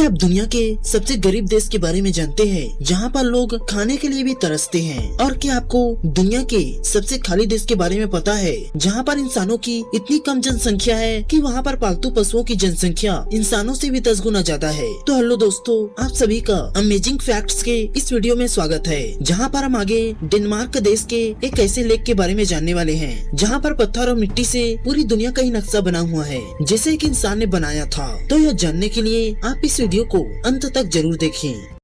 क्या आप दुनिया के सबसे गरीब देश के बारे में जानते हैं जहां पर लोग खाने के लिए भी तरसते हैं? और क्या आपको दुनिया के सबसे खाली देश के बारे में पता है जहां पर इंसानों की इतनी कम जनसंख्या है कि वहां पर पालतू पशुओं की जनसंख्या इंसानों से भी 10 गुना ज्यादा है? तो हेलो दोस्तों, आप सभी का अमेजिंग फैक्ट्स के इस वीडियो में स्वागत है, जहां पर हम आगे डेनमार्क देश के एक ऐसे लेक के बारे में जानने वाले हैं जहां पर पत्थर और मिट्टी से पूरी दुनिया का ही नक्शा बना हुआ है जिसे एक इंसान ने बनाया था। तो यह जानने के लिए आप इस वीडियो को अंत तक जरूर देखें।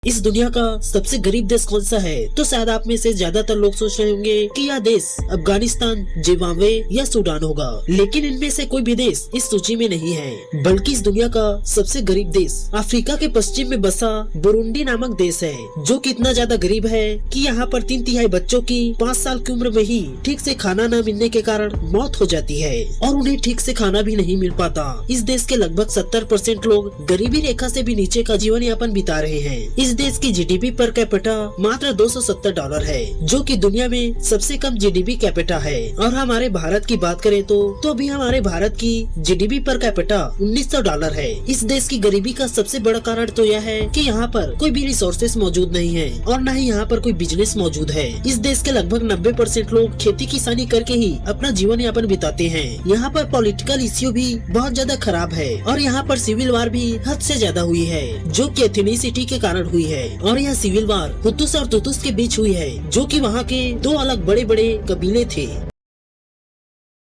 इस दुनिया का सबसे गरीब देश कौन सा है? तो शायद आप में से ज्यादातर लोग सोच रहे होंगे कि यह देश अफगानिस्तान, जिम्बाब्वे या सूडान होगा, लेकिन इनमें से कोई भी देश इस सूची में नहीं है, बल्कि इस दुनिया का सबसे गरीब देश अफ्रीका के पश्चिम में बसा बुरुंडी नामक देश है, जो कि इतना ज्यादा गरीब है कि यहाँ पर 3/3 बच्चों की 5 साल की उम्र में ही ठीक से खाना न मिलने के कारण मौत हो जाती है और उन्हें ठीक से खाना भी नहीं मिल पाता। इस देश के लगभग 70% लोग गरीबी रेखा से भी नीचे का जीवन यापन बिता रहे हैं। इस देश की जीडीपी पर कैपिटा मात्र $270 है, जो कि दुनिया में सबसे कम जीडीपी कैपिटा है। और हमारे भारत की बात करें तो अभी हमारे भारत की जीडीपी पर कैपिटा $1900 है। इस देश की गरीबी का सबसे बड़ा कारण तो यह है कि यहाँ पर कोई भी रिसोर्सेस मौजूद नहीं है और न ही यहाँ पर कोई बिजनेस मौजूद है। इस देश के लगभग 90% लोग खेती किसानी करके ही अपना जीवन यापन बिताते हैं। यहाँ पर पॉलिटिकल इश्यू भी बहुत ज्यादा खराब है और यहाँ पर सिविल वार भी हद से ज्यादा हुई है, जो कि एथनिसिटी के कारण हुई है। और यह सिविल वार हुतुस और तुतुस के बीच हुई है, जो कि वहाँ के 2 अलग बड़े बड़े कबीले थे।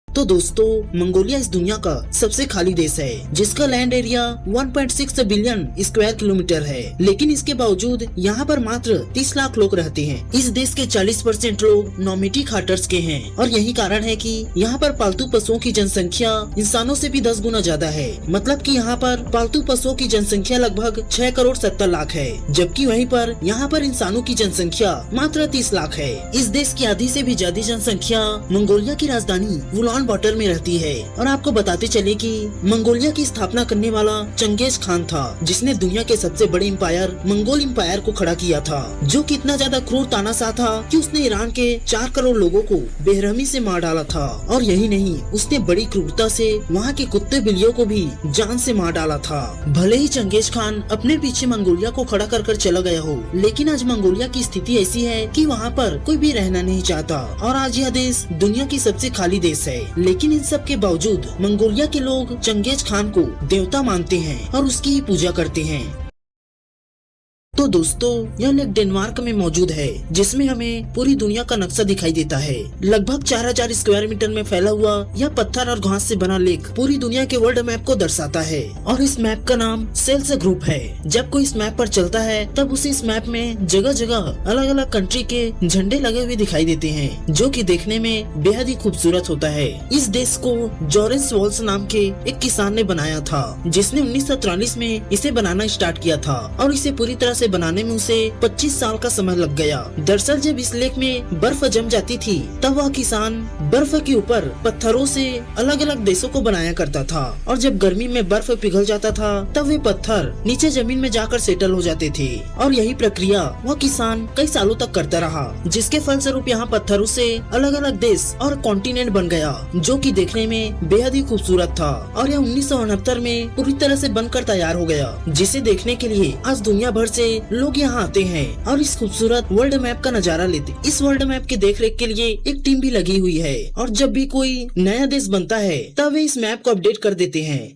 तो दोस्तों, मंगोलिया इस दुनिया का सबसे खाली देश है, जिसका land area 1.6 billion square kilometre है, लेकिन इसके बावजूद यहाँ पर मात्र 30 लाख लोग रहते हैं। इस देश के 40% लोग नोमैडिक हंटर्स के हैं और यही कारण है कि यहाँ पर पालतू पशुओं की जनसंख्या इंसानों से भी 10 गुना ज्यादा है। मतलब कि यहाँ पर पालतू पशुओं की जनसंख्या लगभग 6 करोड़ 70 लाख है, जबकि वहीं पर यहाँ पर इंसानों की जनसंख्या मात्र 30 लाख है। इस देश की आधी से भी ज्यादा जनसंख्या मंगोलिया की राजधानी उलान बाटर में रहती है। और आपको बताते चले कि मंगोलिया की स्थापना करने वाला चंगेज खान था, जिसने दुनिया के सबसे बड़े एम्पायर मंगोल एम्पायर को खड़ा किया था, जो कि इतना ज्यादा क्रूर तानाशाह था कि उसने ईरान के 4 करोड़ लोगों को बेरहमी से मार डाला था। और यही नहीं, उसने बड़ी क्रूरता से वहाँ के कुत्ते बिल्लियों को भी जान से मार डाला था। भले ही चंगेज खान अपने पीछे मंगोलिया को खड़ा कर चला गया हो, लेकिन आज मंगोलिया की स्थिति ऐसी है कि वहाँ पर कोई भी रहना नहीं चाहता और आज यह देश दुनिया की सबसे खाली देश है। लेकिन इन सब के बावजूद मंगोलिया के लोग चंगेज खान को देवता मानते हैं और उसकी ही पूजा करते हैं। तो दोस्तों, यह लेक डेनमार्क में मौजूद है, जिसमें हमें पूरी दुनिया का नक्शा दिखाई देता है। लगभग 4000 स्क्वायर मीटर में फैला हुआ यह पत्थर और घास से बना लेक पूरी दुनिया के वर्ल्ड मैप को दर्शाता है और इस मैप का नाम सेल्स ग्रुप है। जब कोई इस मैप पर चलता है तब उसे इस मैप में जगह जगह अलग अलग कंट्री के झंडे लगे हुए दिखाई देते हैं, जो कि देखने में बेहद ही खूबसूरत होता है। इस देश को जॉरेंस वॉल्स नाम के एक किसान ने बनाया था, जिसने 1943 में इसे बनाना स्टार्ट किया था और इसे पूरी तरह बनाने में उसे 25 साल का समय लग गया। दरअसल जब इस लेक में बर्फ जम जाती थी तब वह किसान बर्फ के ऊपर पत्थरों से अलग अलग देशों को बनाया करता था और जब गर्मी में बर्फ पिघल जाता था तब वे पत्थर नीचे जमीन में जाकर सेटल हो जाते थे और यही प्रक्रिया वह किसान कई सालों तक करता रहा, जिसके फलस्वरूप यहाँ पत्थरों से अलग अलग देश और कॉन्टिनेंट बन गया, जो कि देखने में बेहद ही खूबसूरत था। और यह 1969 में पूरी तरह से बनकर तैयार हो गया, जिसे देखने के लिए आज दुनिया भर से लोग यहाँ आते हैं और इस खूबसूरत वर्ल्ड मैप का नजारा लेते। इस वर्ल्ड मैप के देखरेख के लिए एक टीम भी लगी हुई है और जब भी कोई नया देश बनता है तब वे इस मैप को अपडेट कर देते हैं।